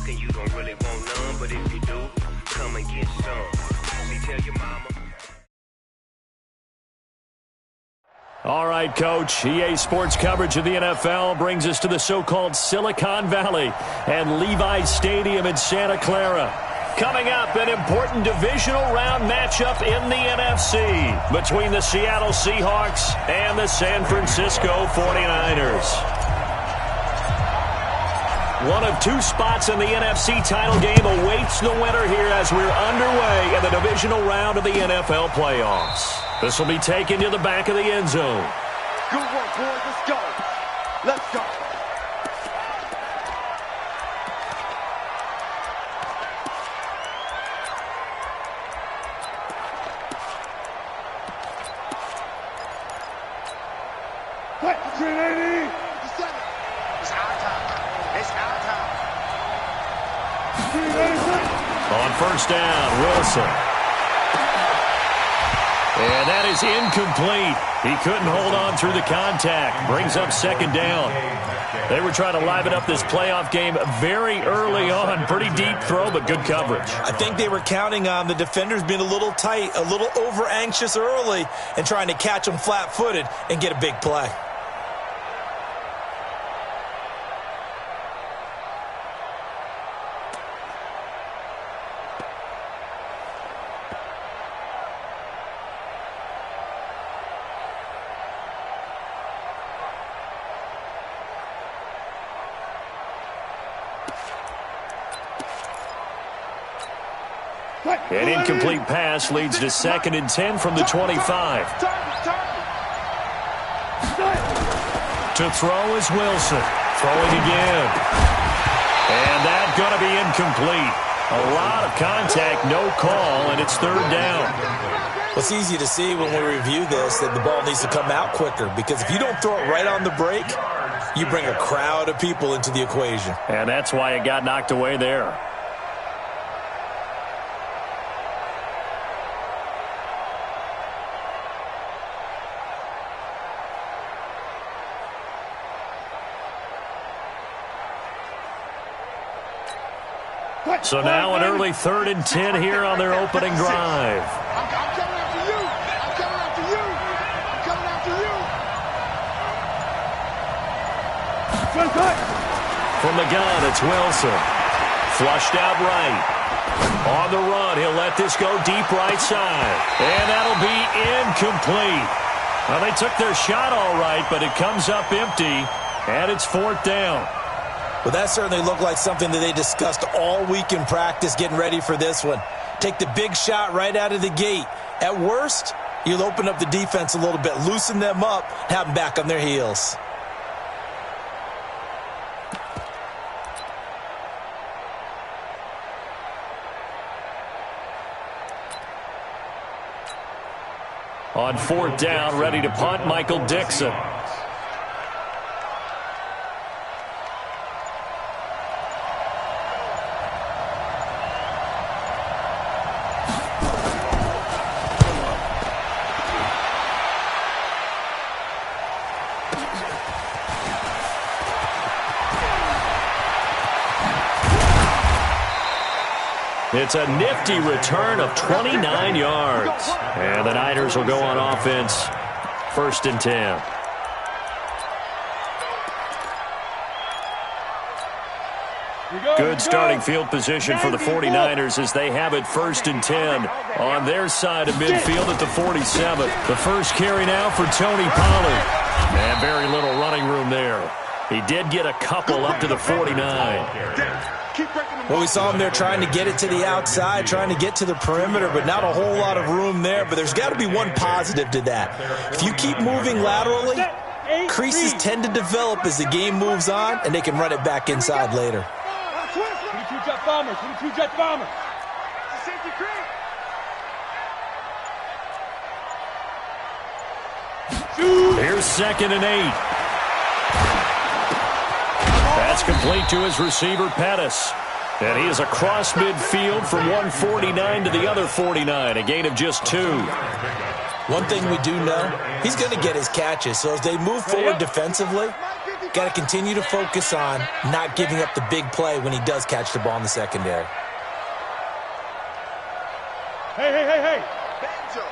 looking, you don't really want none, but if you do, come and get some. See, tell your mama. All right, Coach. EA Sports coverage of the NFL brings us to the so-called Silicon Valley and Levi's Stadium in Santa Clara. Coming up, an important divisional round matchup in the NFC between the Seattle Seahawks and the San Francisco 49ers. One of two spots in the NFC title game awaits the winner here as we're underway in the divisional round of the NFL playoffs. This will be taken to the back of the end zone. Good work, boys. Let's go. Let's go. On first down, Wilson. And that is incomplete. He couldn't hold on through the contact. Brings up second down. They were trying to liven up this playoff game very early on. Pretty deep throw, but good coverage. I think they were counting on the defenders being a little tight, a little over-anxious early, and trying to catch them flat-footed and get a big play. An incomplete pass leads to 2nd and 10 from the 25. To throw is Wilson. Throwing again. And that's going to be incomplete. A lot of contact, no call, and it's third down. Well, it's easy to see when we review this that the ball needs to come out quicker, because if you don't throw it right on the break, you bring a crowd of people into the equation. And that's why it got knocked away there. So now an early 3rd and 10 here on their opening drive. I'm coming after you. I'm coming after you. I'm coming after you. From the gun, it's Wilson. Flushed out right. On the run, he'll let this go deep right side. And that'll be incomplete. Well, they took their shot all right, but it comes up empty, and it's 4th down. Well, that certainly looked like something that they discussed all week in practice getting ready for this one. Take the big shot right out of the gate. At worst, you'll open up the defense a little bit, loosen them up, have them back on their heels. On 4th down, ready to punt, Michael Dixon. It's a nifty return of 29 yards. And the Niners will go on offense. 1st and 10. Good starting field position for the 49ers as they have it 1st and 10 on their side of midfield at the 47. The first carry now for Tony Pollard. And very little running room there. He did get a couple up to the 49. Well, we saw him there trying to get it to the outside, trying to get to the perimeter, but not a whole lot of room there. But there's got to be one positive to that. If you keep moving laterally, creases tend to develop as the game moves on, and they can run it back inside later. 22 jet bombers, 22 jet bombers. Here's 2nd and 8. That's complete to his receiver, Pettis. And he is across midfield from 149 to the other 49, a gain of just 2. One thing we do know, he's going to get his catches. So as they move forward defensively, Got to continue to focus on not giving up the big play when he does catch the ball in the secondary. Hey. Banjo.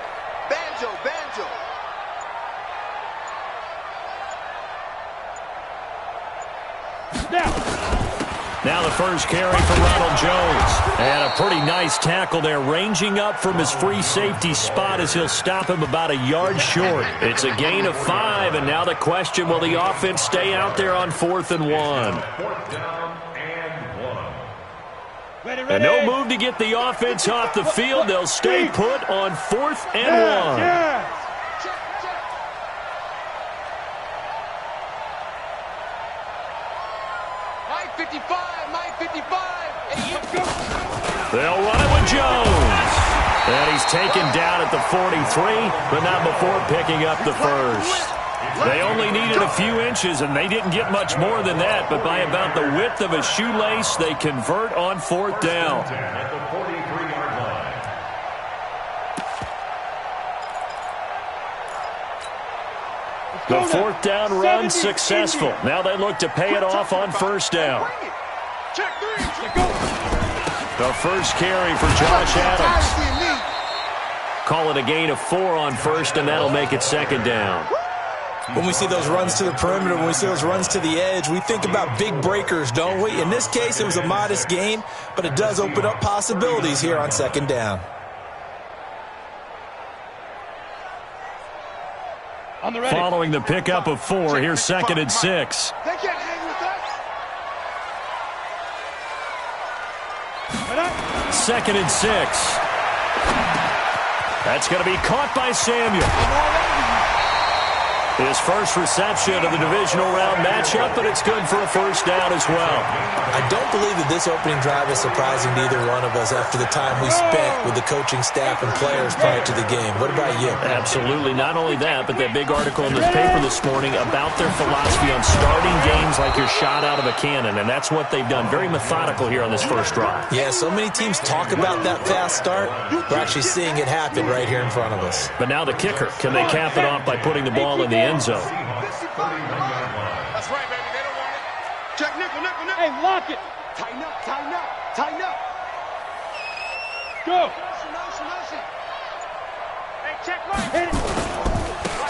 Now the first carry for Ronald Jones. And a pretty nice tackle there, ranging up from his free safety spot as he'll stop him about a yard short. It's a gain of 5, and now the question, will the offense stay out there on 4th and 1? And no move to get the offense off the field. They'll stay put on 4th and 1. Mike 55. They'll run it with Jones. And he's taken down at the 43, but not before picking up the first. They only needed a few inches, and they didn't get much more than that, but by about the width of a shoelace, they convert on 4th down. The 4th down run successful. Now they look to pay it off on 1st down. The first carry for Josh Adams. Call it a gain of 4 on 1st, and that'll make it 2nd down. When we see those runs to the perimeter, when we see those runs to the edge, we think about big breakers, don't we? In this case, it was a modest gain, but it does open up possibilities here on 2nd down. Following the pickup of 4, here's 2nd and 6. They can't hang with us. 2nd and 6. That's going to be caught by Samuel. His first reception of the divisional round matchup, but it's good for a 1st down as well. I don't believe that this opening drive is surprising to either one of us after the time we spent with the coaching staff and players prior to the game. What about you? Absolutely. Not only that, but that big article in the paper this morning about their philosophy on starting games like you're shot out of a cannon, and that's what they've done. Very methodical here on this first drive. Yeah, so many teams talk about that fast start. We're actually seeing it happen right here in front of us. But now the kicker. Can they cap it off by putting the ball in the end zone? That's right, baby. They don't want it. Check nickel. Hey, lock it. Tighten up. Go. Motion. Hey, check right. Hit it.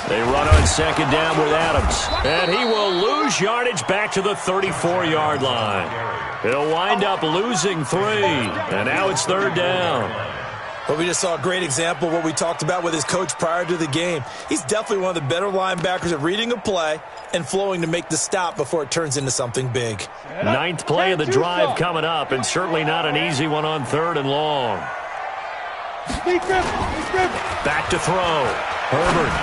They run on 2nd down with Adams. And he will lose yardage back to the 34-yard line. He'll wind up losing 3. And now it's 3rd down. Well, we just saw a great example of what we talked about with his coach prior to the game. He's definitely one of the better linebackers at reading a play and flowing to make the stop before it turns into something big. 9th play of the drive coming up, and certainly not an easy one on 3rd and long. Back to throw. Herbert.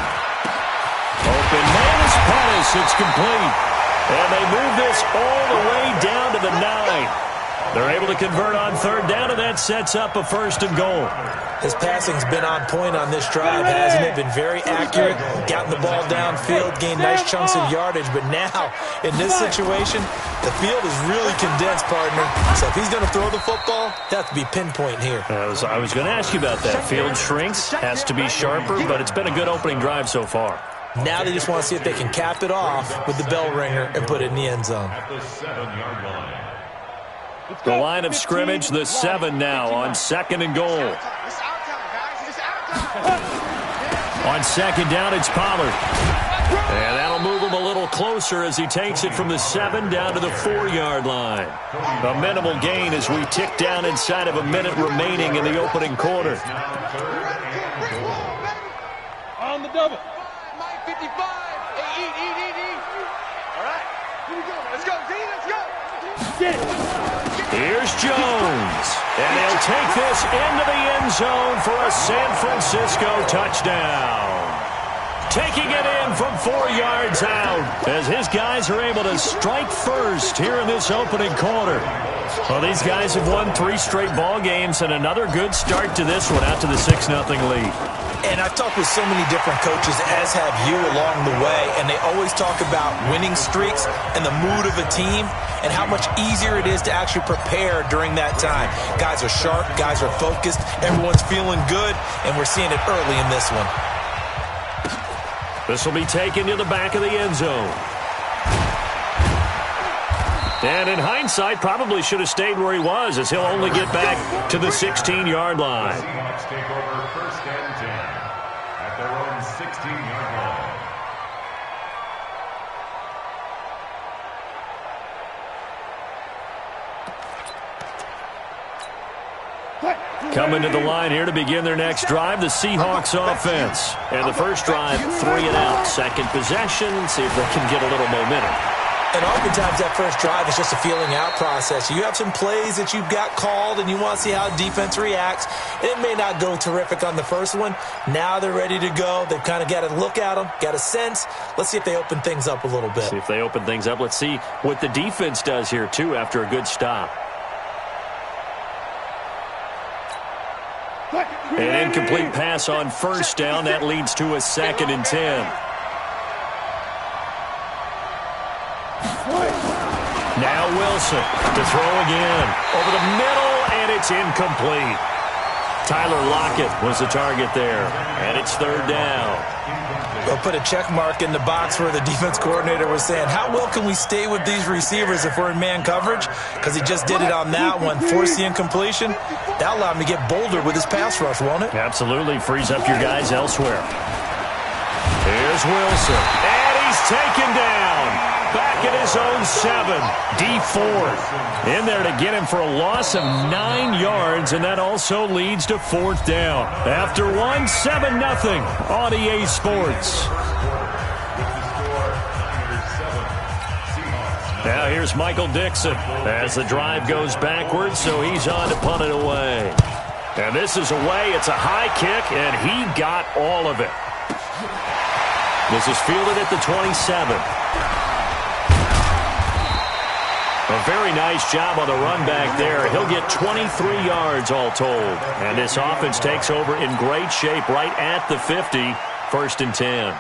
Open man is Pettis. It's complete. And they move this all the way down to the 9. They're able to convert on 3rd down, and that sets up a 1st and goal. His passing's been on point on this drive, hasn't it? Been very accurate, gotten the ball downfield, gained nice chunks of yardage. But now, in this situation, the field is really condensed, partner. So if he's going to throw the football, that has to be pinpoint here. I was going to ask you about that. Field shrinks, has to be sharper, but it's been a good opening drive so far. Now they just want to see if they can cap it off with the bell ringer and put it in the end zone. The line of scrimmage, the 7 now on 2nd and goal. On 2nd down, it's Pollard. And that'll move him a little closer as he takes it from the 7 down to the 4-yard line. A minimal gain as we tick down inside of a minute remaining in the opening quarter. On the double. Mike 55. Hey, eat. All right. Here we go. Let's go, D. Let's go. Get it. Here's Jones, and he'll take this into the end zone for a San Francisco touchdown. Taking it in from 4 yards out as his guys are able to strike first here in this opening quarter. Well, these guys have won 3 straight ball games and another good start to this one out to the 6-0 lead. And I've talked with so many different coaches, as have you, along the way, and they always talk about winning streaks and the mood of a team and how much easier it is to actually prepare during that time. Guys are sharp, guys are focused, everyone's feeling good, and we're seeing it early in this one. This will be taken to the back of the end zone. And in hindsight, probably should have stayed where he was, as he'll only get back to the 16-yard line. The Seahawks take over 1st and 10 at their own 16-yard line. Coming to the line here to begin their next drive, the Seahawks offense. And the first drive, 3 and out. Second possession, see if they can get a little momentum. And oftentimes that first drive is just a feeling out process. You have some plays that you've got called and you want to see how defense reacts. It may not go terrific on the first one. Now they're ready to go. They've kind of got to look at them, got a sense. Let's see if they open things up a little bit. See if they open things up. Let's see what the defense does here, too, after a good stop. An incomplete pass on first down. That leads to a 2nd and 10. Now Wilson to throw again. Over the middle, and it's incomplete. Tyler Lockett was the target there, and it's 3rd down. They'll put a check mark in the box where the defense coordinator was saying, how well can we stay with these receivers if we're in man coverage? Because he just did it on that one, forced the incompletion. That allowed him to get bolder with his pass rush, won't it? Absolutely. Frees up your guys elsewhere. Here's Wilson, and he's taken down. Back at his own 7. D Ford in there to get him for a loss of 9 yards, and that also leads to 4th down. After 7-0 on EA Sports. Now here's Michael Dixon as the drive goes backwards, so he's on to punt it away. And this is away. It's a high kick, and he got all of it. This is fielded at the 27. A very nice job on the run back there. He'll get 23 yards all told. And this offense takes over in great shape right at the 50. 1st and 10.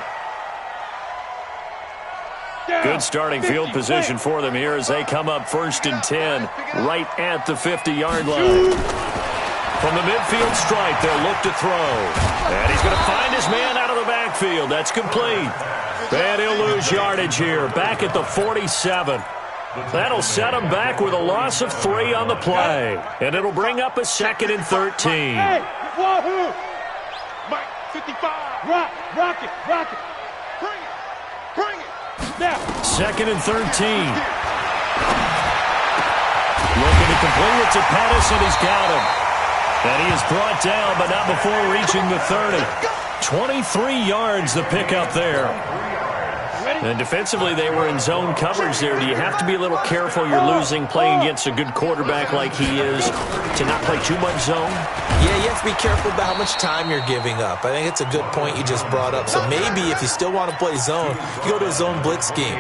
Good starting field position for them here as they come up 1st and 10 right at the 50-yard line. From the midfield stripe, they'll look to throw. And he's going to find his man out of the backfield. That's complete. And he'll lose yardage here back at the 47. That'll set him back with a loss of 3 on the play. And it'll bring up a 2nd and 13. Hey, wahoo! Mike, 55. Rock it. Bring it. Now. 2nd and 13. Looking to complete it to Pettis, and he's got him. And he is brought down, but not before reaching the 30. 23 yards the pickup there. And defensively, they were in zone coverage there. Do you have to be a little careful? You're losing playing against a good quarterback like he is to not play too much zone? Yeah, you have to be careful about how much time you're giving up. I think it's a good point you just brought up. So maybe if you still want to play zone, you go to a zone blitz scheme.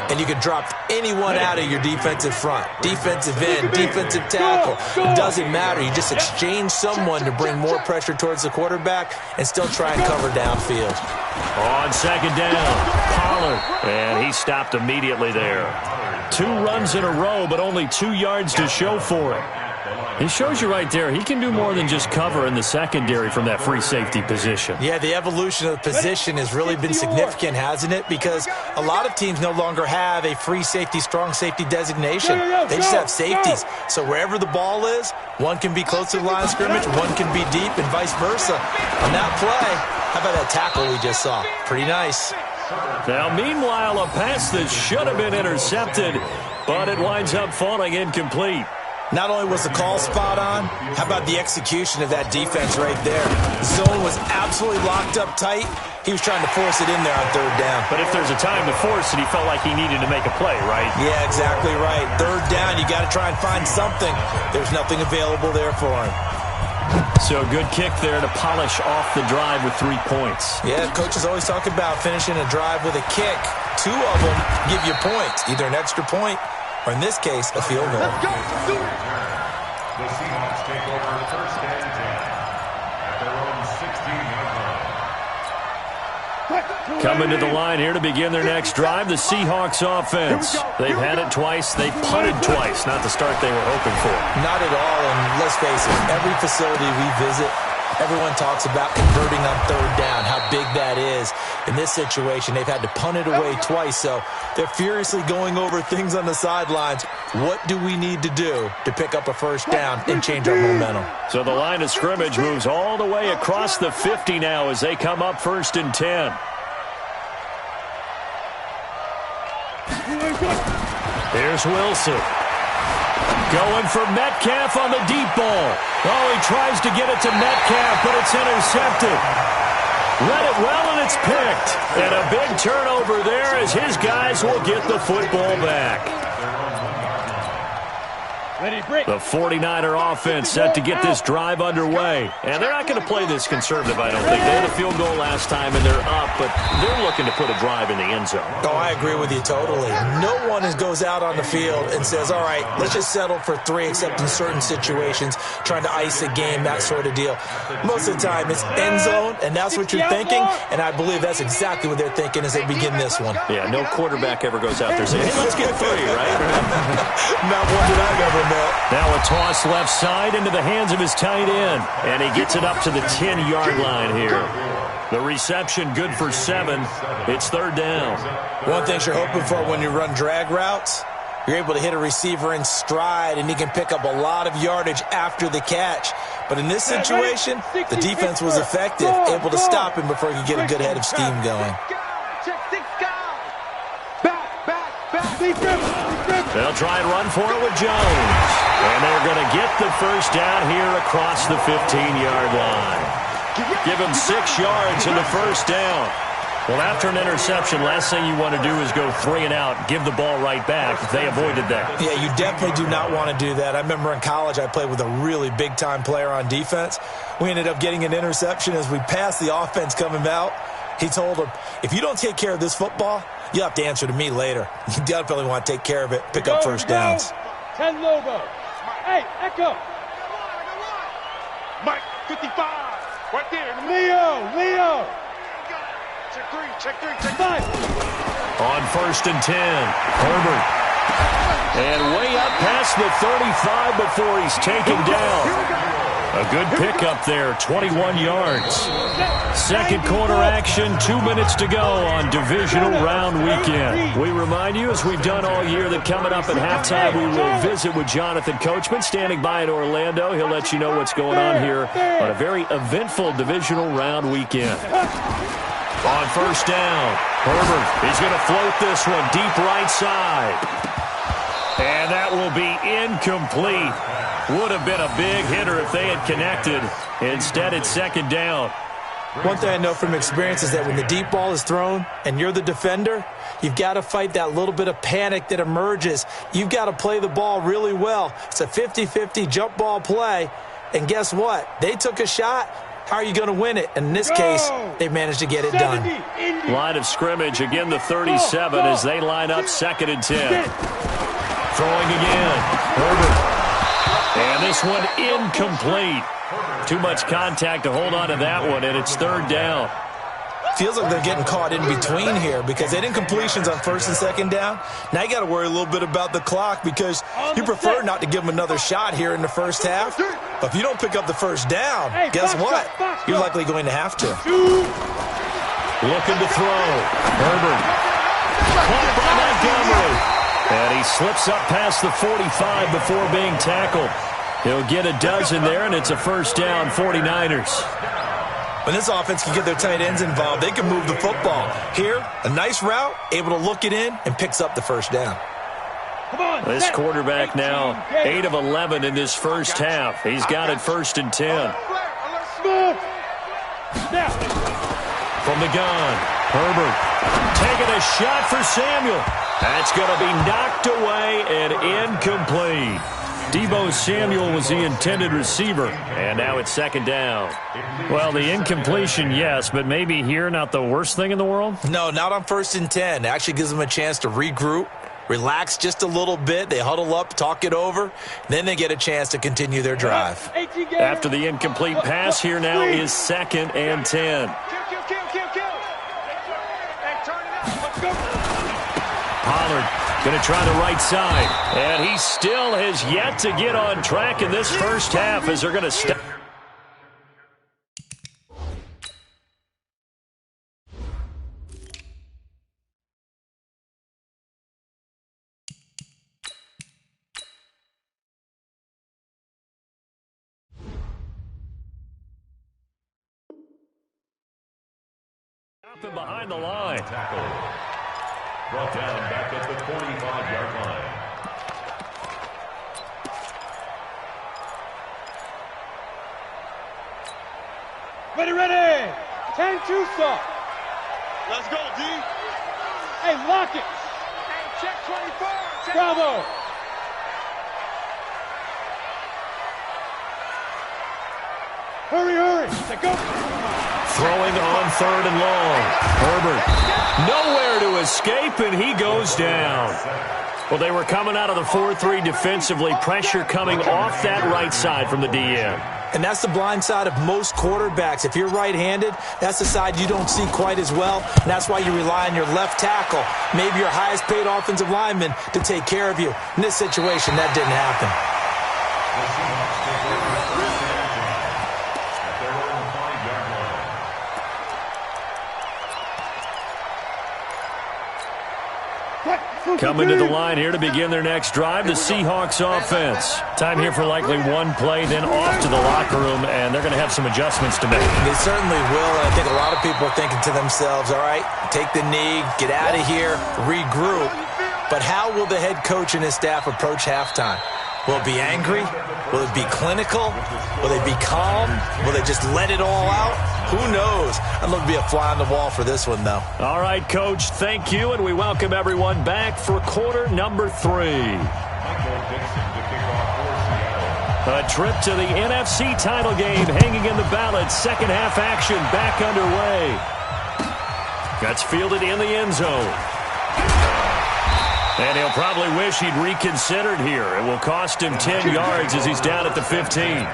And you can drop anyone out of your defensive front. Defensive end, defensive tackle. It doesn't matter. You just exchange someone to bring more pressure towards the quarterback and still try and cover downfield. On 2nd down, Pollard. And he stopped immediately there. 2 runs in a row, but only 2 yards to show for it. He shows you right there, he can do more than just cover in the secondary from that free safety position. Yeah, the evolution of the position has really been significant, hasn't it? Because a lot of teams no longer have a free safety, strong safety designation. They just have safeties. So wherever the ball is, one can be close to the line of scrimmage, one can be deep, and vice versa. On that play, how about that tackle we just saw? Pretty nice. Now, meanwhile, a pass that should have been intercepted, but it winds up falling incomplete. Not only was the call spot on, how about the execution of that defense right there? The zone was absolutely locked up tight. He was trying to force it in there on 3rd down. But if there's a time to force it, he felt like he needed to make a play, right? Yeah, exactly right. 3rd down, you got to try and find something. There's nothing available there for him. So good kick there to polish off the drive with 3 points. Yeah, coaches always talk about finishing a drive with a kick. 2 of them give you points, either an extra point or, in this case, a field goal. Let's go. Do it. The Seahawks take over 1st and 10 at their own 16-yard line. Coming to the line here to begin their next drive, the Seahawks offense. They've had it twice. They've punted twice. Not the start they were hoping for. Not at all, and let's face it, every facility we visit, everyone talks about converting on 3rd down, how big that is. In this situation, they've had to punt it away twice, so they're furiously going over things on the sidelines. What do we need to do to pick up a first down and change our momentum? So the line of scrimmage moves all the way across the 50 now as they come up 1st and 10. Here's Wilson. Going for Metcalf on the deep ball. Oh, he tries to get it to Metcalf, but it's intercepted. Read it well, and it's picked. And a big turnover there as his guys will get the football back. The 49er offense set to get this drive underway. And they're not going to play this conservative, I don't think. They had a field goal last time, and they're up, but they're looking to put a drive in the end zone. Oh, I agree with you totally. No one goes out on the field and says, all right, let's just settle for 3, except in certain situations, trying to ice a game, that sort of deal. Most of the time, it's end zone, and that's what you're thinking, and I believe that's exactly what they're thinking as they begin this one. Yeah, no quarterback ever goes out there saying, hey, let's get 3, right? Not one that I've ever met. Now a toss left side into the hands of his tight end, and he gets it up to the 10-yard line here. The reception good for 7. It's 3rd down. One thing you're hoping for when you run drag routes, you're able to hit a receiver in stride, and he can pick up a lot of yardage after the catch. But in this situation, the defense was effective, able to stop him before he could get a good head of steam going. They'll try and run for it with Jones. And they're going to get the first down here across the 15-yard line. Give him 6 yards in the first down. Well, after an interception, last thing you want to do is go 3 and out, give the ball right back. They avoided that. Yeah, you definitely do not want to do that. I remember in college I played with a really big-time player on defense. We ended up getting an interception as we passed the offense coming out. He told him, if you don't take care of this football, you'll have to answer to me later. You definitely want to take care of it, pick up first downs. 10 logo. Hey, Echo. Mike, 55. Right there. Leo. Check 3. 5. On 1st and 10, Herbert. And way up past the 35 before he's taken down. A good pickup there, 21 yards. Second quarter action, 2 minutes to go on divisional round weekend. We remind you, as we've done all year, that coming up at halftime, we will visit with Jonathan Coachman, standing by in Orlando. He'll let you know what's going on here on a very eventful divisional round weekend. On 1st down, Herbert is going to float this one deep right side. And that will be incomplete. Would have been a big hitter if they had connected. Instead, it's 2nd down. One thing I know from experience is that when the deep ball is thrown and you're the defender, you've got to fight that little bit of panic that emerges. You've got to play the ball really well. It's a 50-50 jump ball play. And guess what? They took a shot. How are you going to win it? And in this case, they managed to get it done. Line of scrimmage, again the 37 as they line up 2nd and 10. Throwing again. Herbert. And this one incomplete. Too much contact to hold on to that one, and it's 3rd down. Feels like they're getting caught in between here because they didn't completions on 1st and 2nd down. Now you got to worry a little bit about the clock because you prefer not to give them another shot here in the first half. But if you don't pick up the first down, guess what? You're likely going to have to. Looking to throw. Herbert. Caught by Montgomery. And he slips up past the 45 before being tackled. He'll get a dozen there, and it's a first down, 49ers. When this offense can get their tight ends involved, they can move the football. Here, a nice route, able to look it in, and picks up the first down. This quarterback now 8 of 11 in this first half. He's got it 1st and 10. From the gun, Herbert taking a shot for Samuel. That's going to be knocked away and incomplete. Deebo Samuel was the intended receiver, and now it's 2nd down. Well, the incompletion, yes, but maybe here not the worst thing in the world? No, not on 1st and 10. It actually gives them a chance to regroup, relax just a little bit. They huddle up, talk it over. Then they get a chance to continue their drive. After the incomplete pass, here now is 2nd and 10. Pollard going to try the right side. And he still has yet to get on track in this first half as they're going to stop. from behind the line. Tackle. Brought down back at the 45-yard line. Ready. 10-2 stop. Let's go, D. Hey, lock it. Hey, check 24. Check Bravo. Hurry. Let's go. Throwing on 3rd and long. Herbert nowhere to escape, and he goes down. Well, they were coming out of the 4-3 defensively. Pressure coming off that right side from the DN. And that's the blind side of most quarterbacks. If you're right-handed, that's the side you don't see quite as well. And that's why you rely on your left tackle, maybe your highest-paid offensive lineman, to take care of you. In this situation, that didn't happen. Coming to the line here to begin their next drive, the Seahawks offense. Time here for likely one play, then off to the locker room, and they're going to have some adjustments to make. They certainly will, and I think a lot of people are thinking to themselves, all right, take the knee, get out of here, regroup. But how will the head coach and his staff approach halftime? Will it be angry? Will it be clinical? Will they be calm? Will they just let it all out? Who knows? I'd love to be a fly on the wall for this one, though. All right, Coach, thank you, and we welcome everyone back for quarter number 3. A trip to the NFC title game hanging in the balance. Second half action back underway. That's fielded in the end zone. And he'll probably wish he'd reconsidered here. It will cost him 10 yards as he's down at the 15.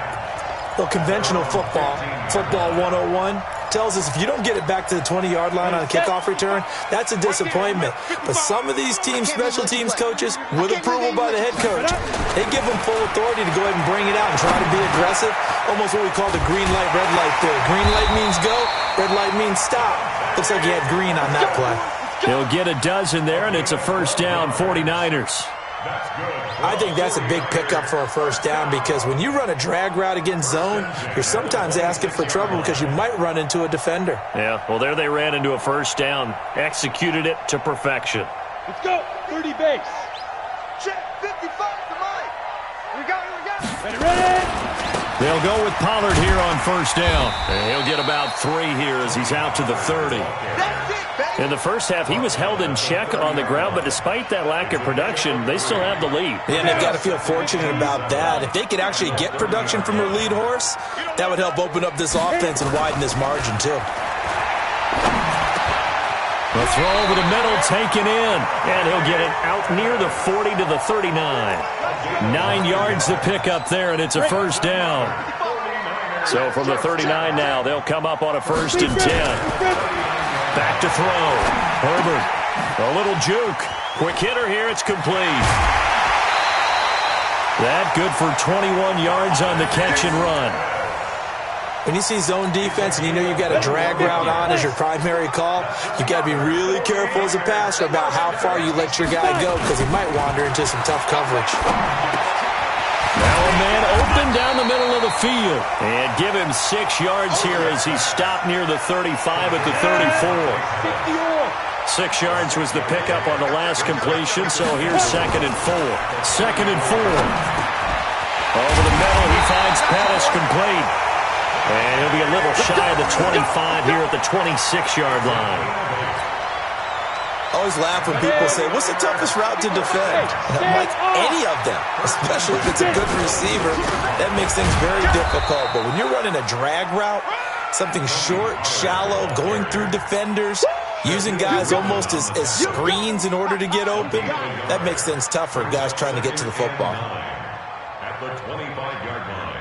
Well, conventional football 101, tells us if you don't get it back to the 20-yard line on a kickoff return, that's a disappointment. But some of these teams, special teams coaches, with approval by the head coach, they give them full authority to go ahead and bring it out and try to be aggressive. Almost what we call the green light, red light theory. Green light means go, red light means stop. Looks like he had green on that play. He'll get a dozen there, and it's a first down, 49ers. I think that's a big pickup for a first down because when you run a drag route against zone, you're sometimes asking for trouble because you might run into a defender. Yeah, well, there they ran into a first down. Executed it to perfection. Let's go. 30 base. Check 55 to Mike. Here we go. Ready. They'll go with Pollard here on first down. And he'll get about 3 here as he's out to the 30. That's it, baby. In the first half, he was held in check on the ground, but despite that lack of production, they still have the lead. Yeah, and they've got to feel fortunate about that. If they could actually get production from their lead horse, that would help open up this offense and widen this margin, too. The throw over the middle, taken in, and he'll get it out near the 40 to the 39. 9 yards to pick up there, and it's a first down. So from the 39 now, they'll come up on a 1st and 10. Back to throw. Herbert, a little juke. Quick hitter here, it's complete. That good for 21 yards on the catch and run. When you see zone defense and you know you've got a drag route on as your primary call, you've got to be really careful as a passer about how far you let your guy go because he might wander into some tough coverage. Now a man open down the middle of the field. And give him 6 yards here as he stopped near the 35 at the 34. 6 yards was the pickup on the last completion, so here's 2nd and 4. 2nd and 4. Over the middle, he finds Pettis complete. And he'll be a little shy of the 25 here at the 26-yard line. I always laugh when people say, what's the toughest route to defend? And I'm like, any of them, especially if it's a good receiver. That makes things very difficult. But when you're running a drag route, something short, shallow, going through defenders, using guys almost as screens in order to get open, that makes things tough for guys trying to get to the football. At the 25-yard line.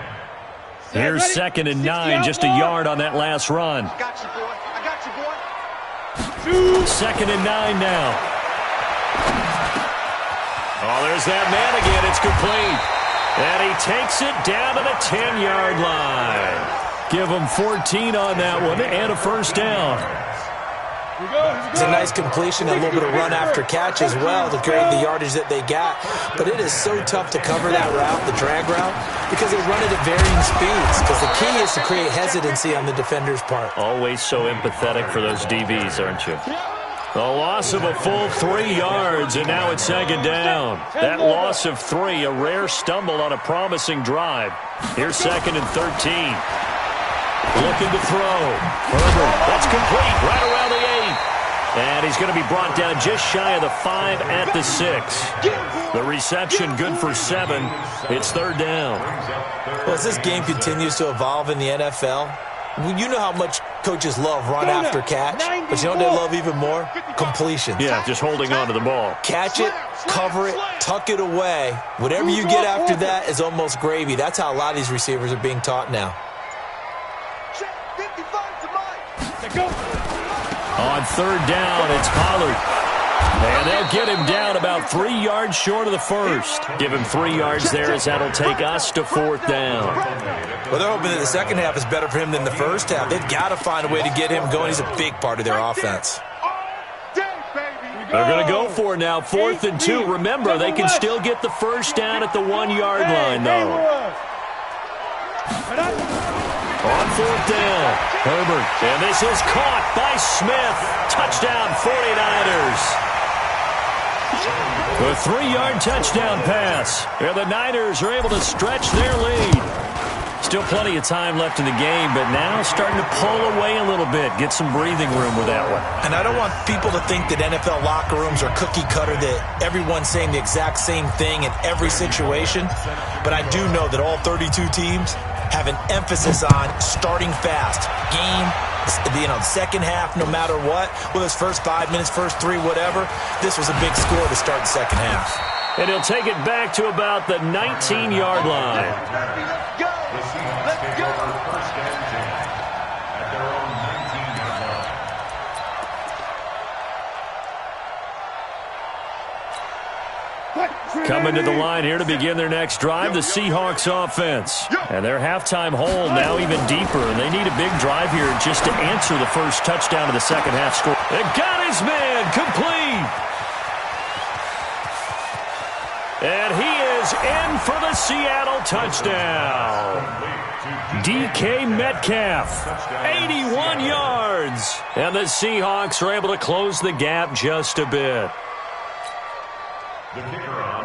Here's 2nd and 9, just a yard on that last run. I got you, boy. I got you, boy. 2nd and 9 now. Oh, there's that man again. It's complete. And he takes it down to the 10-yard line. Give him 14 on that one and a first down. It's a nice completion, a little bit of run after catch as well to create the yardage that they got. But it is so tough to cover that route, the drag route, because they run it at varying speeds. Because the key is to create hesitancy on the defender's part. Always so empathetic for those DBs, aren't you? A loss of a full 3 yards, and now it's second down. That loss of 3, a rare stumble on a promising drive. Here's 2nd and 13. Looking to throw. Herbert, that's complete, right around the 8. And he's going to be brought down just shy of the 5 at the 6. The reception good for 7. It's 3rd down. Well, as this game continues to evolve in the NFL, you know how much coaches love run after catch, but you know what they love even more? Completions. Yeah, just holding on to the ball. Catch it, cover it, tuck it away. Whatever you get after that is almost gravy. That's how a lot of these receivers are being taught now. On 3rd down, it's Pollard. And they'll get him down about 3 yards short of the 1st. Give him 3 yards there as that'll take us to 4th down. Well, they're hoping that the second half is better for him than the first half. They've got to find a way to get him going. He's a big part of their offense. They're going to go for it now, 4th and 2. Remember, they can still get the first down at the 1-yard line, though. On 4th down, Herbert. And this is caught by Smith. Touchdown, 49ers. A 3-yard touchdown pass. And the Niners are able to stretch their lead. Still plenty of time left in the game, but now starting to pull away a little bit. Get some breathing room with that one. And I don't want people to think that NFL locker rooms are cookie cutter, that everyone's saying the exact same thing in every situation. But I do know that all 32 teams have an emphasis on starting fast. Game, the second half, no matter what. Whether it's first 5 minutes, first 3, whatever. This was a big score to start the second half. And he'll take it back to about the 19-yard line. Let's go. First and 10 at their own 19-yard line. Coming to the line here to begin their next drive, the Seahawks offense. And their halftime hole now even deeper, and they need a big drive here just to answer the first touchdown of the second half score. They got his man complete. And he is in for the Seattle touchdown. DK Metcalf, 81 yards. And the Seahawks are able to close the gap just a bit.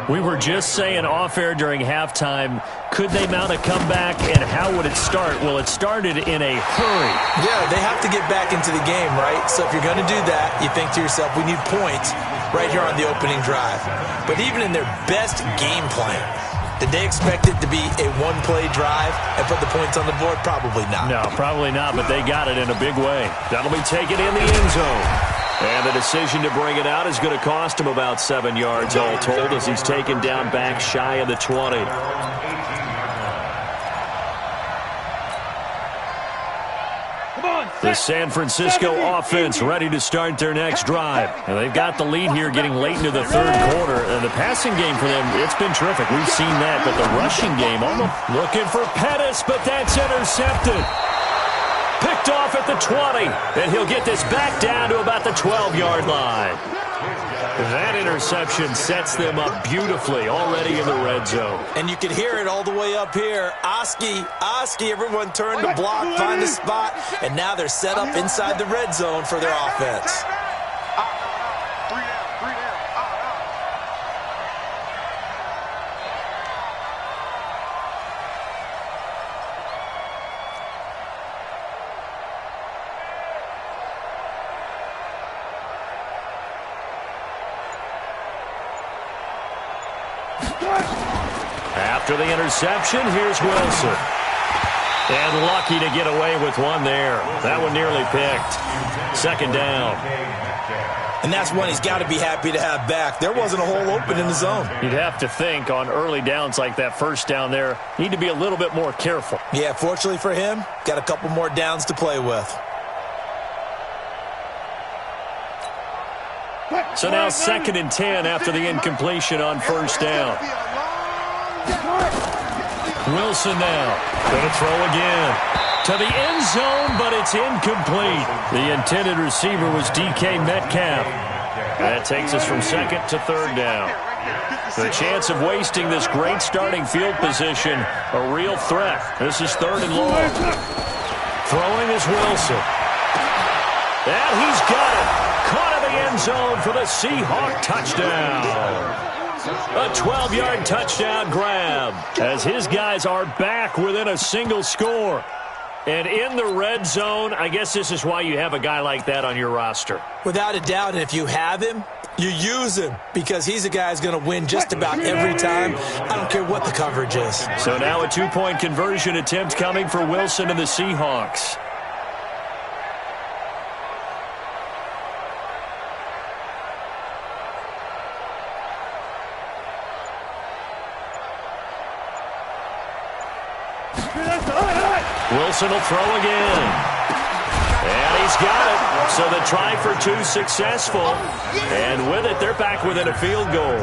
We were just saying off-air during halftime, could they mount a comeback, and how would it start? Well, it started in a hurry. Yeah, they have to get back into the game, right? So if you're going to do that, you think to yourself, we need points right here on the opening drive. But even in their best game plan, did they expect it to be a one-play drive and put the points on the board? Probably not. No, probably not, but they got it in a big way. That'll be taken in the end zone. And the decision to bring it out is going to cost him about 7 yards all told as he's taken down back shy of the 20. The San Francisco offense ready to start their next drive. And they've got the lead here getting late into the third quarter. And the passing game for them, it's been terrific. We've seen that. But the rushing game, almost looking for Pettis, but that's intercepted. Picked off at the 20, and he'll get this back down to about the 12-yard line. That interception sets them up beautifully already in the red zone. And you can hear it all the way up here. Oski, everyone turned to block, find a spot, and now they're set up inside the red zone for their offense. After the interception, here's Wilson. And lucky to get away with one there. That one nearly picked. Second down. And that's one he's got to be happy to have back. There wasn't a hole open in the zone. You'd have to think on early downs like that first down there, need to be a little bit more careful. Yeah, fortunately for him, got a couple more downs to play with. So now 2nd and 10 after the incompletion on first down. Wilson now. Going to throw again. to the end zone, but it's incomplete. The intended receiver was DK Metcalf. That takes us from second to third down. The chance of wasting this great starting field position, a real threat. This is third and long. Throwing is Wilson. And he's got it. Caught in the end zone for the Seahawk touchdown. A 12-yard touchdown grab as his guys are back within a single score. And in the red zone, I guess this is why you have a guy like that on your roster. Without a doubt, and if you have him, you use him because he's a guy who's going to win just about every time. I don't care what the coverage is. So now a two-point conversion attempt coming for Wilson and the Seahawks. Wilson will throw again. And he's got it. So the try for two successful. And with it, they're back within a field goal.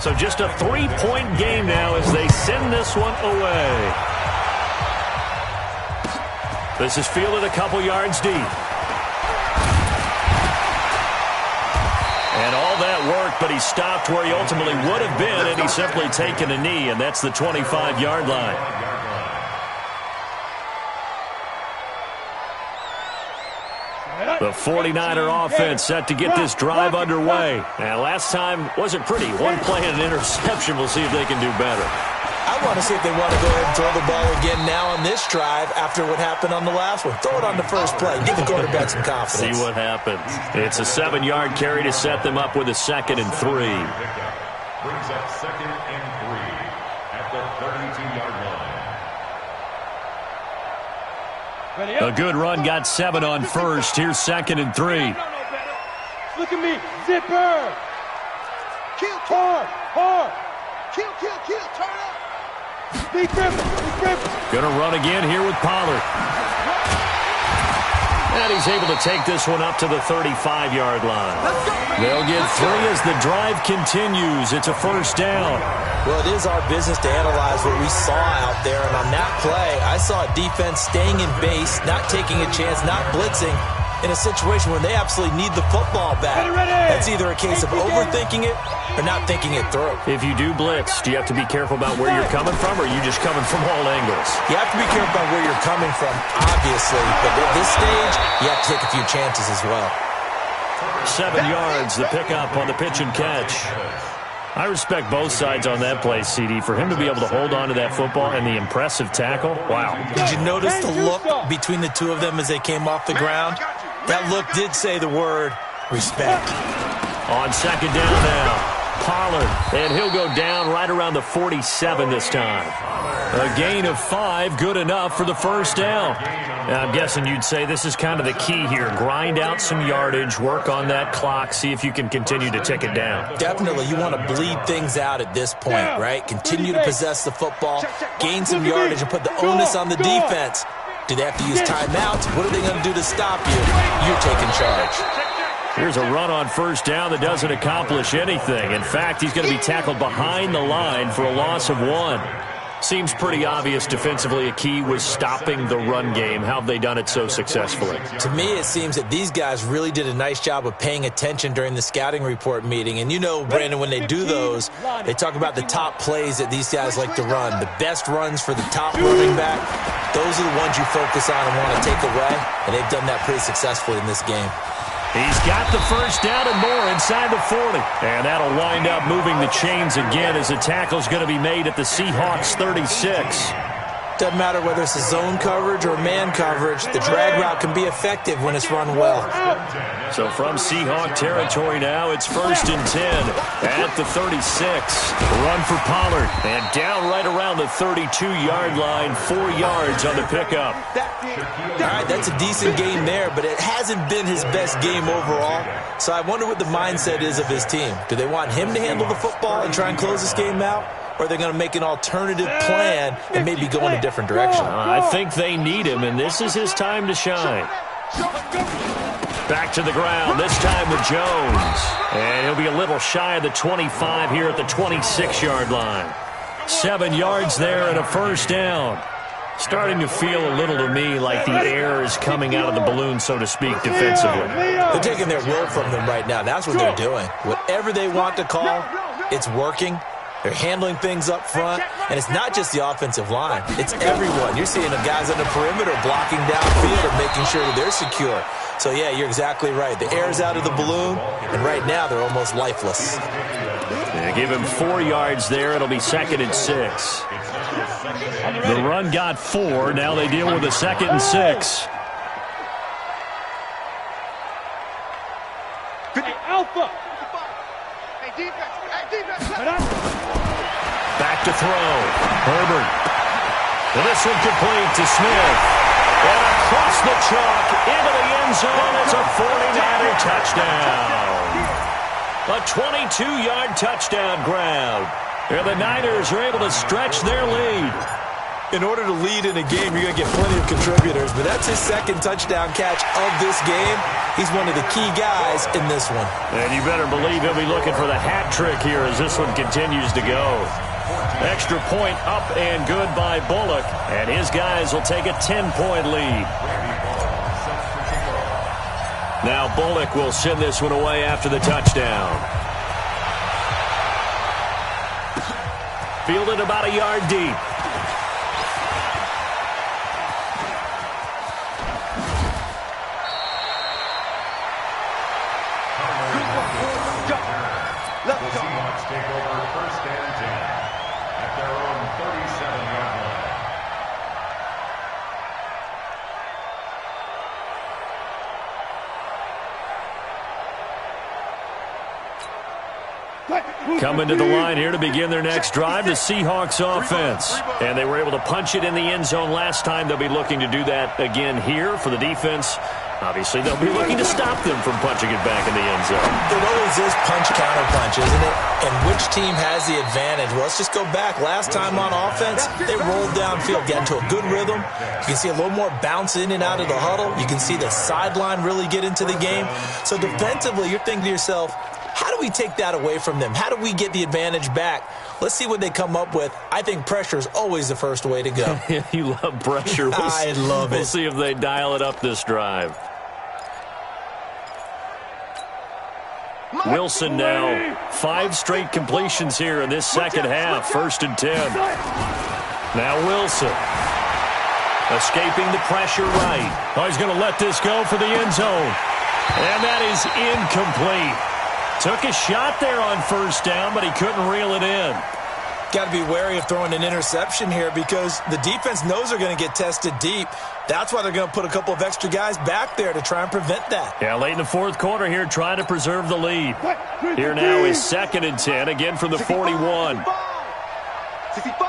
So just a three-point game now as they send this one away. This is fielded a couple yards deep. And all that work, but he stopped where he ultimately would have been, and he's simply taken a knee, and that's the 25-yard line. The 49er offense set to get this drive underway. And last time wasn't pretty. One play and an interception. We'll see if they can do better. I want to see if they want to go ahead and throw the ball again now on this drive after what happened on the last one. Throw it on the first play. Give the quarterback some confidence. See what happens. It's a 7-yard carry to set them up with a 2nd and 3. Brings up 2nd and 3 at the 32-yard line. A good run got 7 on first. Here's 2nd and 3. Look at me. Zipper. Kill. Hard. Kill. Turn up. Big grip. Gonna run again here with Pollard. And he's able to take this one up to the 35-yard line. They'll get 3 as the drive continues. It's a first down. Well, it is our business to analyze what we saw out there. And on that play, I saw a defense staying in base, not taking a chance, not blitzing, in a situation where they absolutely need the football back. That's either a case of overthinking it or not thinking it through. If you do blitz, do you have to be careful about where you're coming from, or are you just coming from all angles? You have to be careful about where you're coming from, obviously. But at this stage, you have to take a few chances as well. 7 yards, the pickup on the pitch and catch. I respect both sides on that play, CD. For him to be able to hold on to that football and the impressive tackle, wow. Did you notice the look between the two of them as they came off the ground? That look did say the word respect. On 2nd down now, Pollard, and he'll go down right around the 47 this time. A gain of 5, good enough for the first down. Now, I'm guessing you'd say this is kind of the key here. Grind out some yardage, work on that clock, see if you can continue to tick it down. Definitely, you want to bleed things out at this point, right? Continue to possess the football, gain some yardage, and put the onus on the defense. Do they have to use timeouts? What are they going to do to stop you? You're taking charge. Here's a run on first down that doesn't accomplish anything. In fact, he's going to be tackled behind the line for a loss of 1. Seems pretty obvious defensively a key was stopping the run game. How have they done it so successfully? To me, it seems that these guys really did a nice job of paying attention during the scouting report meeting. And you know, Brandon, when they do those, they talk about the top plays that these guys like to run. The best runs for the top running back, those are the ones you focus on and want to take away. And they've done that pretty successfully in this game. He's got the first down and more inside the 40. And that'll wind up moving the chains again as the tackle's going to be made at the Seahawks 36. Doesn't matter whether it's a zone coverage or man coverage, the drag route can be effective when it's run well. So from Seahawk territory now, it's 1st and 10 at the 36. Run for Pollard, and down right around the 32-yard line, 4 yards on the pickup. All right, that's a decent game there, but it hasn't been his best game overall. So I wonder what the mindset is of his team. Do they want him to handle the football and try and close this game out? Or are they going to make an alternative plan and maybe go in a different direction? I think they need him, and this is his time to shine. Back to the ground, this time with Jones. And he'll be a little shy of the 25 here at the 26-yard line. 7 yards there and a first down. Starting to feel a little to me like the air is coming out of the balloon, so to speak, defensively. They're taking their will from them right now. That's what they're doing. Whatever they want to call, it's working. They're handling things up front, and it's not just the offensive line. It's everyone. You're seeing the guys on the perimeter blocking downfield and making sure that they're secure. So, yeah, you're exactly right. The air's out of the balloon, and right now they're almost lifeless. Yeah, give him 4 yards there. It'll be 2nd and 6. The run got 4. Now they deal with a 2nd and 6. Hey, Alpha! Hey, defense! Hey, defense! Back to throw. Herbert. And this one complete to Smith. And across the chalk into the end zone. It's a 49er touchdown. A 22-yard touchdown grab. And the Niners are able to stretch their lead. In order to lead in a game, you're going to get plenty of contributors, but that's his 2nd touchdown catch of this game. He's one of the key guys in this one. And you better believe he'll be looking for the hat trick here as this one continues to go. Extra point up and good by Bullock, and his guys will take a 10-point lead. Now Bullock will send this one away after the touchdown. Fielded about a yard deep. The Seahawks take over 1st and 10 at their own 37-yard line. Coming to the line here to begin their next drive, the Seahawks offense. And they were able to punch it in the end zone last time. They'll be looking to do that again here for the defense. Obviously, they'll be looking to stop them from punching it back in the end zone. It always is punch-counter-punch, isn't it? And which team has the advantage? Well, let's just go back. Last time on offense, they rolled downfield, got into a good rhythm. You can see a little more bounce in and out of the huddle. You can see the sideline really get into the game. So defensively, you're thinking to yourself, how do we take that away from them? How do we get the advantage back? Let's see what they come up with. I think pressure is always the first way to go. You love pressure. I love it. We'll see if they dial it up this drive. Wilson now 5 straight completions here in this second half. 1st and 10. Now Wilson escaping the pressure right. Oh, he's going to let this go for the end zone. And that is incomplete. Took a shot there on 1st down, but he couldn't reel it in. Got to be wary of throwing an interception here because the defense knows they're going to get tested deep. That's why they're going to put a couple of extra guys back there to try and prevent that. Yeah, late in the 4th quarter here, trying to preserve the lead. Here now is 2nd and 10, again from the 41. 65.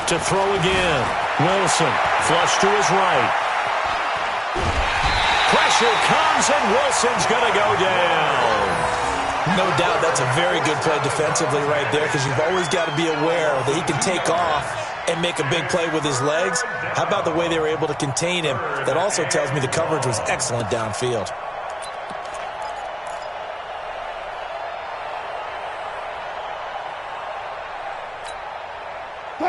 To throw again. Wilson, flush to his right. Pressure comes, and Wilson's going to go down. No doubt that's a very good play defensively right there because you've always got to be aware that he can take off and make a big play with his legs. How about the way they were able to contain him? That also tells me the coverage was excellent downfield.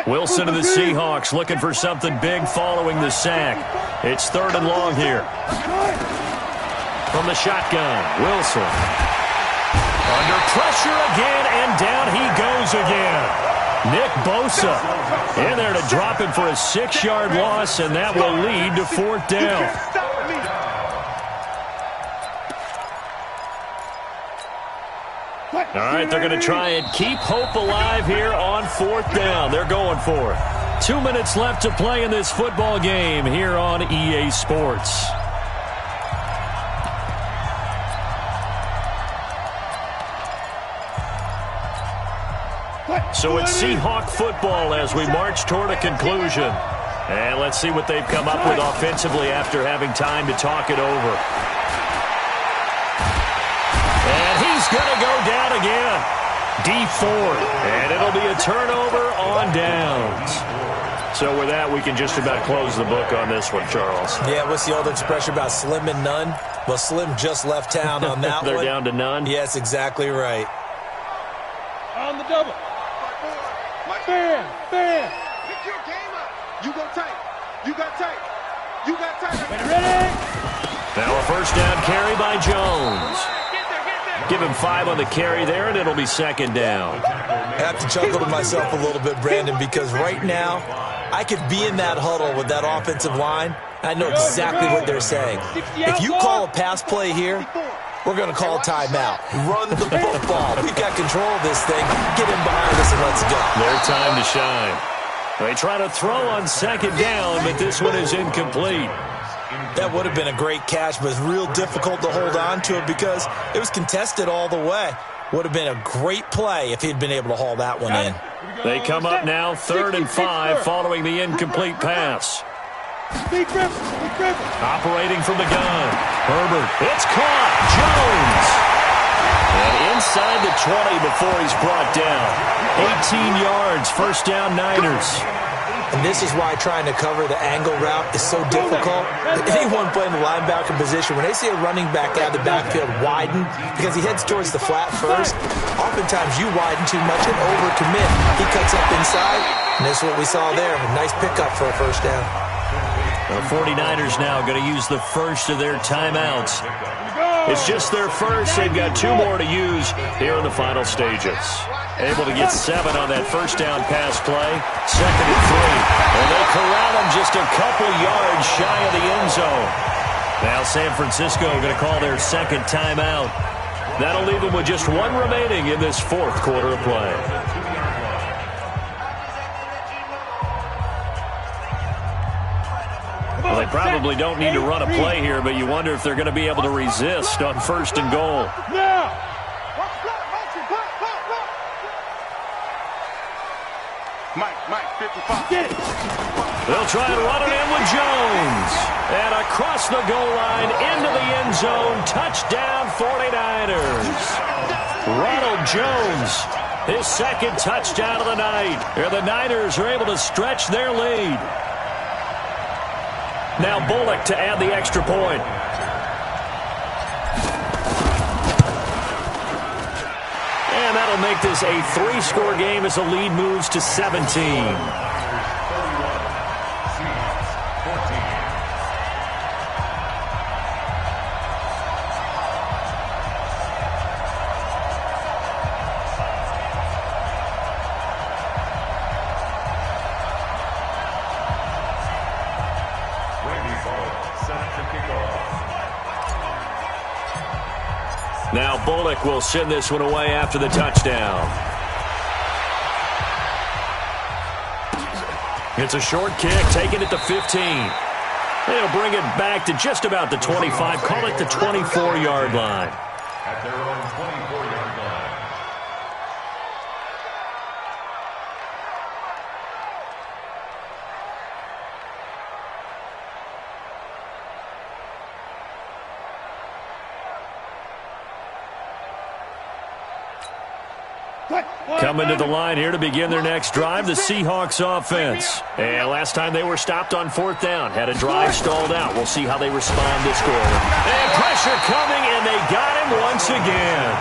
Wilson and the Seahawks looking for something big following the sack. It's 3rd and long here. From the shotgun, Wilson. Under pressure again, and down he goes again. Nick Bosa in there to drop him for a 6-yard loss, and that will lead to 4th down. All right, they're going to try and keep hope alive here on 4th down. They're going for it. 2 minutes left to play in this football game here on EA Sports. So it's Seahawk football as we march toward a conclusion. And let's see what they've come up with offensively after having time to talk it over. And he's going to go down again. D4. And it'll be a turnover on downs. So with that, we can just about close the book on this one, Charles. Yeah, what's the old expression about slim and none? Well, Slim just left town on that They're one. down to none? Yes, exactly right. On the double. Bam, bam. Pick your game up. You go tight. You got tight. You got tight. Ready? Now a first down carry by Jones. Give him 5 on the carry there, and it'll be second down. I have to chuckle to myself a little bit, Brandon, because right now I could be in that huddle with that offensive line. I know exactly what they're saying. If you call a pass play here, we're going to call a timeout. Run the football. We've got control of this thing. Get in behind us and let's go. Their time to shine. They try to throw on second down, but this one is incomplete. That would have been a great catch, but it's real difficult to hold on to it because it was contested all the way. Would have been a great play if he'd been able to haul that one in. They come up now 3rd and 5 following the incomplete pass. Operating from the gun. Herbert. It's caught. Jones. And inside the 20 before he's brought down. 18 yards. First down, Niners. And this is why trying to cover the angle route is so difficult. Anyone playing the linebacker position, when they see a running back out of the backfield widen, because he heads towards the flat first, oftentimes you widen too much and overcommit. He cuts up inside, and this is what we saw there. A nice pickup for a first down. The 49ers now going to use the first of their timeouts. It's just their first. They've got 2 more to use here in the final stages. Able to get 7 on that first down pass play. 2nd and 3. And they corral him just a couple yards shy of the end zone. Now San Francisco going to call their 2nd timeout. That'll leave them with just 1 remaining in this 4th quarter of play. Well, they probably don't need to run a play here, but you wonder if they're going to be able to resist on 1st and goal. Now. Mike, 55. Get it. They'll try and run it in with Jones. And across the goal line into the end zone. Touchdown 49ers. Ronald Jones, his 2nd touchdown of the night. And the Niners are able to stretch their lead. Now Bullock to add the extra point. And that'll make this a 3-score game as the lead moves to 17. Now Bullock will send this one away after the touchdown. It's a short kick, taking it to 15. They'll bring it back to just about the 25, call it the 24-yard line. At their own 24-yard line. Coming to the line here to begin their next drive, the Seahawks offense. And last time they were stopped on 4th down, had a drive stalled out. We'll see how they respond this quarter. And pressure coming, and they got him once again.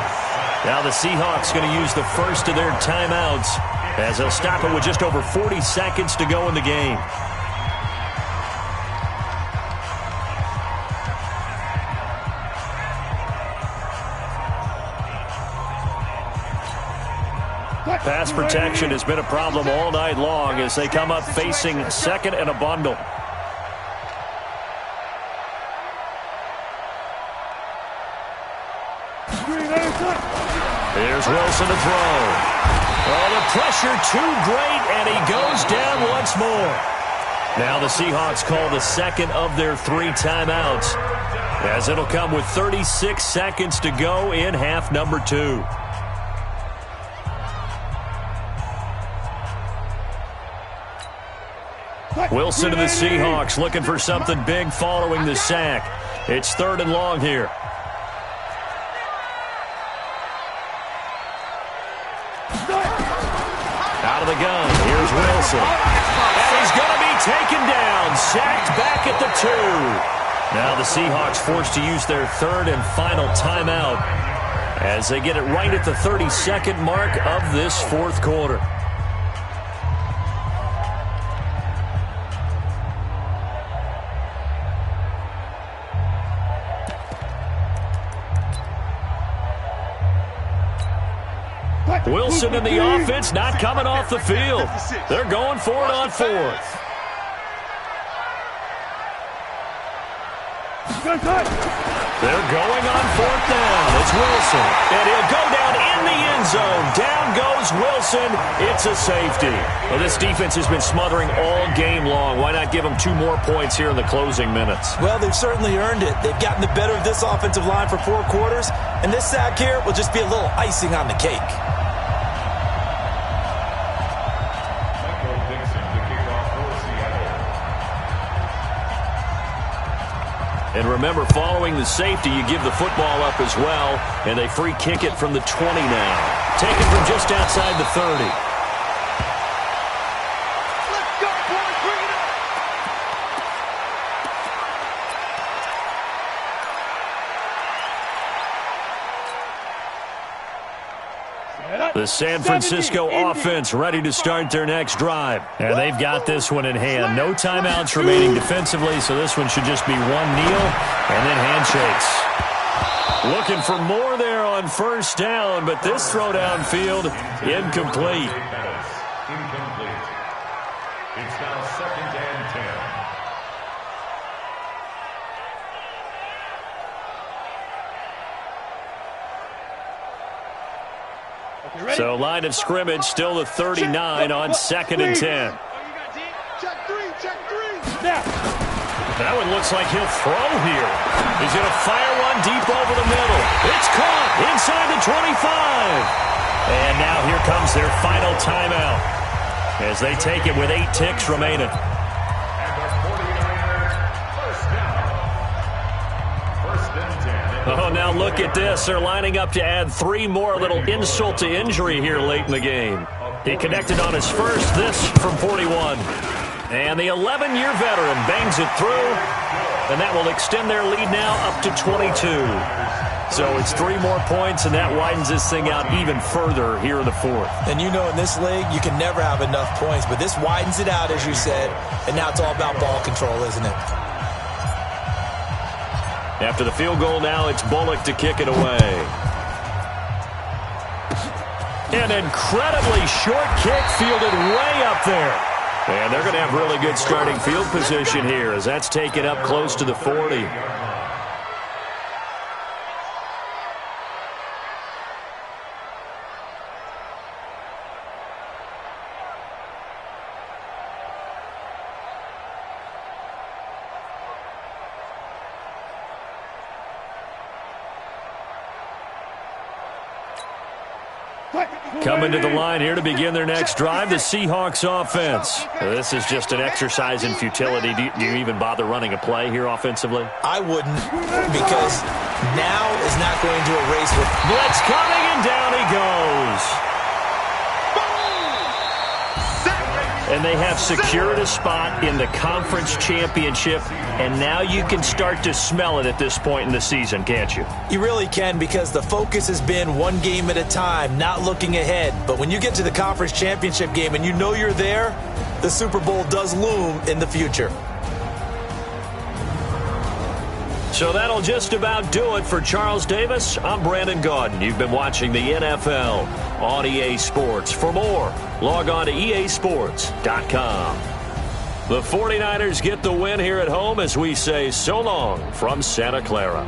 Now the Seahawks going to use the first of their timeouts as they'll stop it with just over 40 seconds to go in the game. Pass protection has been a problem all night long as they come up facing 2nd and a bundle. Here's Wilson to throw. Oh, the pressure too great, and he goes down once more. Now the Seahawks call the 2nd of their 3 timeouts, as it'll come with 36 seconds to go in half number 2. Wilson to the Seahawks looking for something big following the sack. It's 3rd and long here. Out of the gun. Here's Wilson. And he's going to taken down, sacked back at the 2. Now the Seahawks forced to use their third and final timeout as they get it right at the 32nd mark of this fourth quarter. Wilson in the offense not coming off the field. They're going for it on fourth. They're going on fourth down. It's Wilson. And he'll go down in the end zone. Down goes Wilson. It's a safety. Well, this defense has been smothering all game long. Why not give them 2 more points here in the closing minutes? Well, they've certainly earned it. They've gotten the better of this offensive line for 4 quarters. And this sack here will just be a little icing on the cake. And remember, following the safety, you give the football up as well, and they free kick it from the 20 now. Taken from just outside the 30. Let's go, boys. Bring it up. The San Francisco offense ready to start their next drive. And they've got this one in hand. No timeouts remaining defensively, so this one should just be 1 kneel and then handshakes. Looking for more there on first down, but this throw downfield, incomplete. Incomplete. It's now 2nd and 10. So line of scrimmage still the 39 on 2nd and 10. Check 3, check 3. That one looks like he'll throw here. He's going to fire one deep over the middle. It's caught inside the 25. And now here comes their final timeout as they take it with 8 ticks remaining. Oh, now look at this. They're lining up to add 3 more, a little insult to injury here late in the game. He connected on his first, this from 41. And the 11-year veteran bangs it through, and that will extend their lead now up to 22. So it's 3 more points, and that widens this thing out even further here in the fourth. And you know in this league, you can never have enough points, but this widens it out, as you said, and now it's all about ball control, isn't it? After the field goal now, it's Bullock to kick it away. An incredibly short kick fielded way up there. And they're going to have really good starting field position here as that's taken up close to the 40. Coming to the line here to begin their next drive, the Seahawks offense. This is just an exercise in futility. Do you even bother running a play here offensively? I wouldn't, because now is not going to erase with blitz coming, and down he goes. And they have secured a spot in the conference championship, and now you can start to smell it at this point in the season, can't you? You really can, because the focus has been 1 game at a time, not looking ahead. But when you get to the conference championship game and you know you're there, the Super Bowl does loom in the future. So that'll just about do it for Charles Davis. I'm Brandon Gaudin. You've been watching the NFL on EA Sports. For more, log on to easports.com. The 49ers get the win here at home as we say so long from Santa Clara.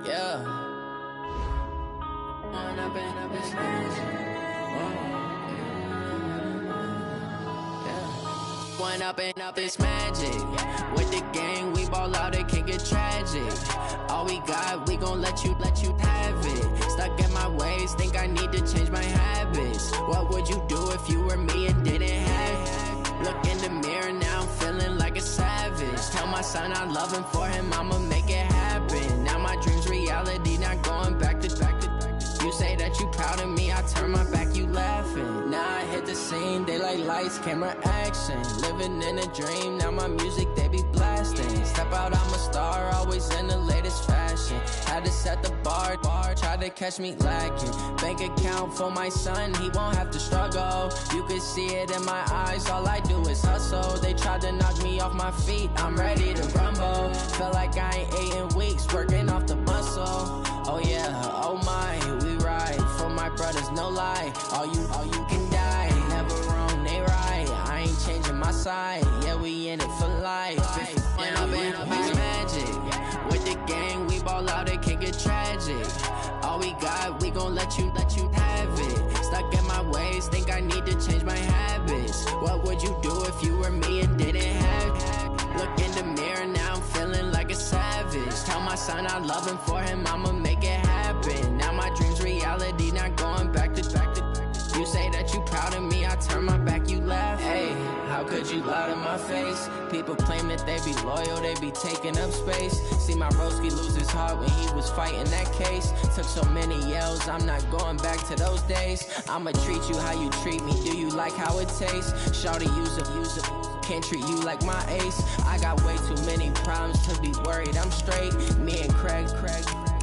Yeah. One up and up, it's magic. With the gang, we ball out, it can get tragic. All we got, we gon' let you have it. Stuck in my ways, think I need to change my habits. What would you do if you were me and didn't have it? Look in the mirror, now I'm feeling like a savage. Tell my son I love him, for him I'ma make it happen. Now my dream's reality, not going back to. You say that you proud of me, I turn my back, you laughing. Now I hit the scene, they like lights, camera, action. Living in a dream, now my music, they be blasting. Step out, I'm a star, always in the latest fashion. Had to set the bar, try to catch me lacking. Bank account for my son, he won't have to struggle. You can see it in my eyes, all I do is hustle. They tried to knock me off my feet, I'm ready to rumble. Feel like I ain't ate in weeks, working off the muscle. Oh yeah, oh my, we ride for my brothers, no lie. All you can die, never wrong, they right. I ain't changing my side, yeah, we in it for life. When up it's magic. With the gang, we ball out, it can get tragic. All we got, we gon' let you have it. Stuck in my ways, think I need to change my habits. What would you do if you were me and didn't have it? Look in the mirror, now I'm feeling like a savage. Tell my son I love him, for him I'ma make it happen. Now my dream's reality, not going back to. You say that you proud of me, I turn my back, you laugh. Hey, how could you lie to my face? People claim that they be loyal, they be taking up space. See my broski lose his heart when he was fighting that case. Took so many yells, I'm not going back to those days. I'ma treat you how you treat me, do you like how it tastes? Shawty, use it. Can't treat you like my ace. I got way too many problems to be worried, I'm straight. Me and Craig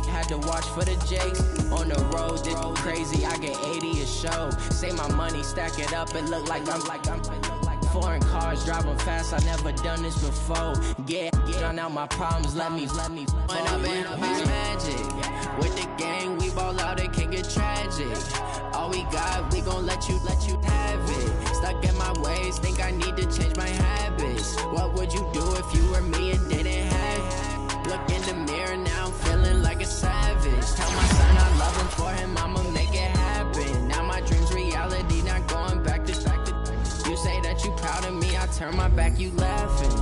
had to watch for the Jakes. On the road, this crazy, I get 80 a show. Say my money, stack it up, it look like I'm foreign cars, driving fast, I never done this before. Get drown out my problems, let me When up it's magic. With the gang, we ball out, it can get tragic. All we got, we gon' let you have it. Stuck in my ways, think I need to change my habits. What would you do if you were me and didn't have it? Look in the mirror, now I'm feeling like a savage. Tell my son I love him, for him I'ma make it happen. Now my dream's reality, not going back to. You say that you proud of me, I turn my back, you laughing.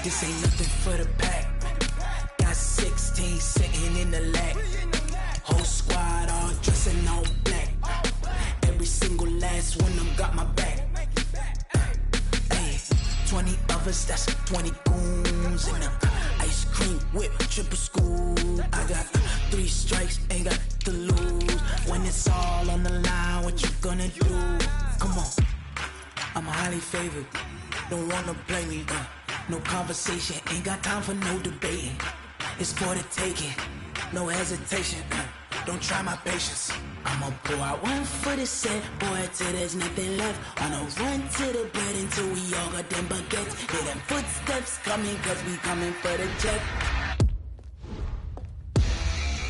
This ain't nothing for the pack. Got 16 sitting in the lap. Whole squad all dressing all black. Every single last one of them got my back. Hey, 20 of us, that's 20 goons in the ice cream whip, triple school. I got 3 strikes, ain't got to lose. When it's all on the line, what you gonna do? Come on, I'm highly favored. Don't wanna play me, no conversation, ain't got time for no debating. It's for the taking, no hesitation. Don't try my patience. I'ma pour out one for the set, boy, till there's nothing left. On a run to the bread until we all got them baguettes. Hear them footsteps coming, cause we coming for the jet.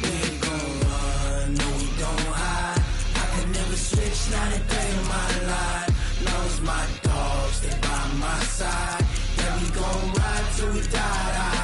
We ain't gon' run, no we don't hide. I can never switch, not a day in my life. Lost my dogs, they by my side. Yeah, we gon' ride till we die.